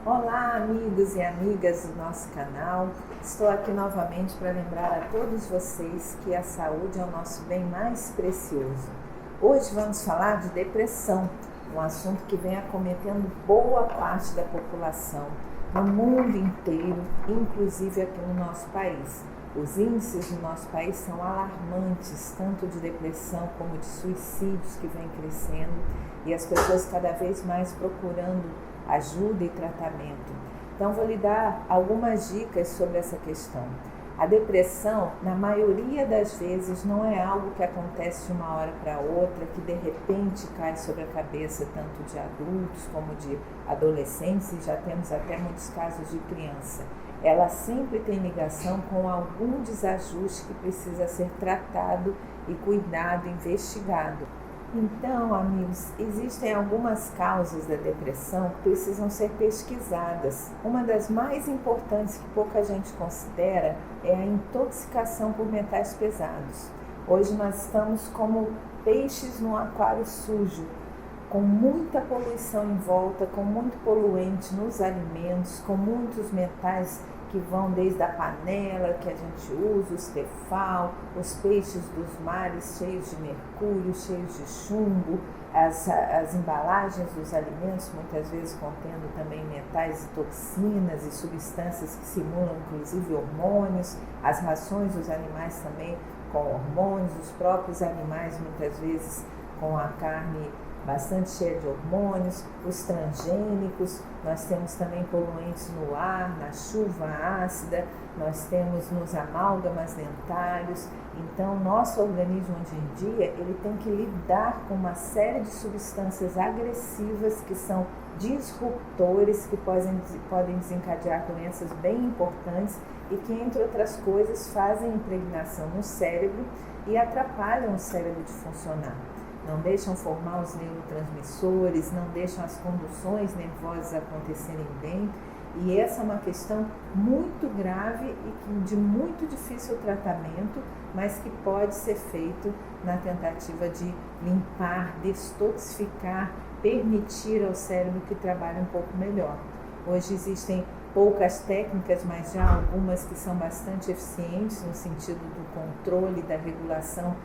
Olá, amigos e amigas do nosso canal. Estou aqui novamente para lembrar a todos vocês que a saúde é o nosso bem mais precioso. Hoje vamos falar de depressão, um assunto que vem acometendo boa parte da população no mundo inteiro, inclusive aqui no nosso país. Os índices no nosso país são alarmantes, tanto de depressão como de suicídios que vem crescendo e as pessoas cada vez mais procurando ajuda e tratamento. Então vou lhe dar algumas dicas sobre essa questão. A depressão, na maioria das vezes, não é algo que acontece de uma hora para outra, que de repente cai sobre a cabeça tanto de adultos como de adolescentes, e já temos até muitos casos de criança. Ela sempre tem ligação com algum desajuste que precisa ser tratado e cuidado, investigado. Então, amigos, existem algumas causas da depressão que precisam ser pesquisadas. Uma das mais importantes que pouca gente considera é a intoxicação por metais pesados. Hoje nós estamos como peixes num aquário sujo, com muita poluição em volta, com muito poluente nos alimentos, com muitos metais que vão desde a panela que a gente usa, o Tefal, os peixes dos mares cheios de mercúrio, cheios de chumbo, as embalagens dos alimentos muitas vezes contendo também metais e toxinas e substâncias que simulam inclusive hormônios, as rações dos animais também com hormônios, os próprios animais muitas vezes com a carne bastante cheia de hormônios, os transgênicos, nós temos também poluentes no ar, na chuva ácida, nós temos nos amálgamas dentários. Então, nosso organismo hoje em dia, ele tem que lidar com uma série de substâncias agressivas que são disruptores, que podem desencadear doenças bem importantes e que, entre outras coisas, fazem impregnação no cérebro e atrapalham o cérebro de funcionar. Não deixam formar os neurotransmissores, não deixam as conduções nervosas acontecerem bem. E essa é uma questão muito grave e de muito difícil tratamento, mas que pode ser feito na tentativa de limpar, destoxificar, permitir ao cérebro que trabalhe um pouco melhor. Hoje existem poucas técnicas, mas já algumas que são bastante eficientes no sentido do controle, da regulação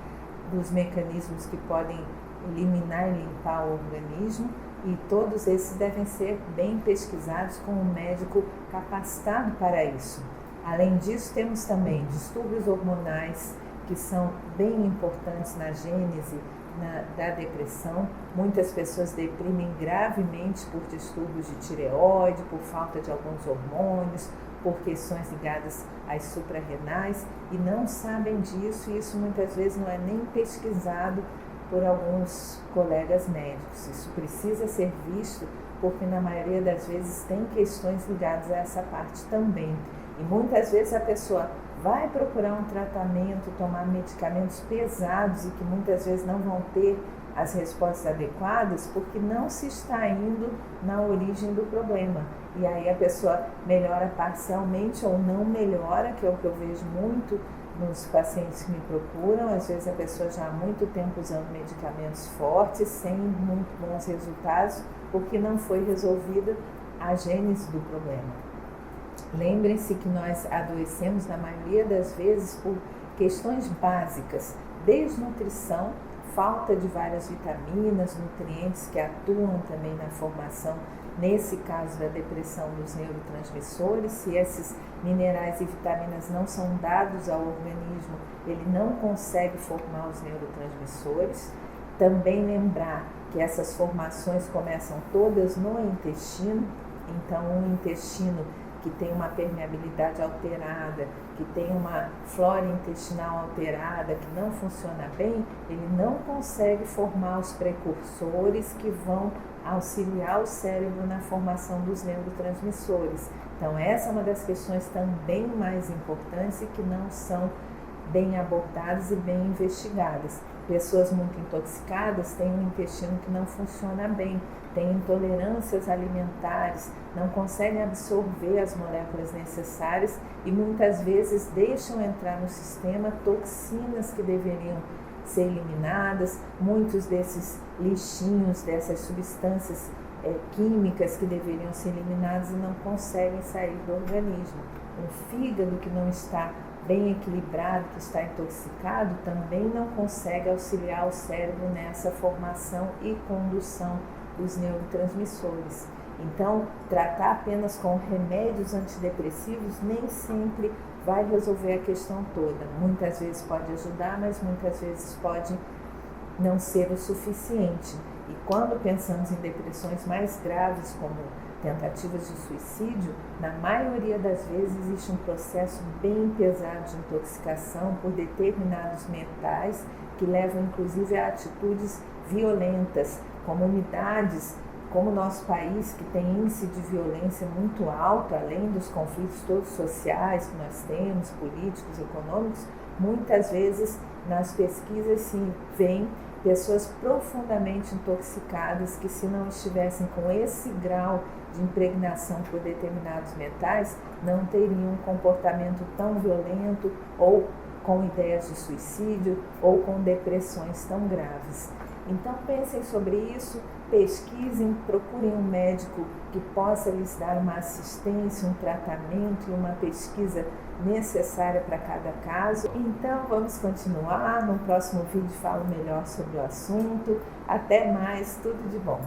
dos mecanismos que podem eliminar e limpar o organismo, e todos esses devem ser bem pesquisados com um médico capacitado para isso. Além disso, temos também distúrbios hormonais que são bem importantes na gênese da depressão. Muitas pessoas deprimem gravemente por distúrbios de tireoide, por falta de alguns hormônios, por questões ligadas às suprarrenais e não sabem disso, e isso muitas vezes não é nem pesquisado por alguns colegas médicos. Isso precisa ser visto porque na maioria das vezes tem questões ligadas a essa parte também. E muitas vezes a pessoa vai procurar um tratamento, tomar medicamentos pesados e que muitas vezes não vão ter as respostas adequadas porque não se está indo na origem do problema. E aí a pessoa melhora parcialmente ou não melhora, que é o que eu vejo muito nos pacientes que me procuram. Às vezes a pessoa já há muito tempo usando medicamentos fortes, sem muito bons resultados, porque não foi resolvida a gênese do problema. Lembrem-se que nós adoecemos na maioria das vezes por questões básicas, desnutrição, falta de várias vitaminas, nutrientes que atuam também na formação, nesse caso da depressão, dos neurotransmissores. Se esses minerais e vitaminas não são dados ao organismo, ele não consegue formar os neurotransmissores. Também lembrar que essas formações começam todas no intestino, então um intestino que tem uma permeabilidade alterada, que tem uma flora intestinal alterada, que não funciona bem, ele não consegue formar os precursores que vão auxiliar o cérebro na formação dos neurotransmissores. Então essa é uma das questões também mais importantes e que não são bem abordadas e bem investigadas. Pessoas muito intoxicadas têm um intestino que não funciona bem, têm intolerâncias alimentares, não conseguem absorver as moléculas necessárias e muitas vezes deixam entrar no sistema toxinas que deveriam ser eliminadas. Muitos desses lixinhos, dessas substâncias químicas que deveriam ser eliminadas e não conseguem sair do organismo. Um fígado que não está bem equilibrado, que está intoxicado, também não consegue auxiliar o cérebro nessa formação e condução dos neurotransmissores. Então, tratar apenas com remédios antidepressivos nem sempre vai resolver a questão toda. Muitas vezes pode ajudar, mas muitas vezes pode não ser o suficiente. E quando pensamos em depressões mais graves, como tentativas de suicídio, na maioria das vezes existe um processo bem pesado de intoxicação por determinados metais que levam inclusive a atitudes violentas. Comunidades como o nosso país, que tem índice de violência muito alto, além dos conflitos todos sociais que nós temos, políticos, econômicos, muitas vezes nas pesquisas se vêem pessoas profundamente intoxicadas que, se não estivessem com esse grau de impregnação por determinados metais, não teriam um comportamento tão violento ou com ideias de suicídio ou com depressões tão graves. Então pensem sobre isso, pesquisem, procurem um médico que possa lhes dar uma assistência, um tratamento e uma pesquisa necessária para cada caso. Então vamos continuar, no próximo vídeo falo melhor sobre o assunto. Até mais, tudo de bom!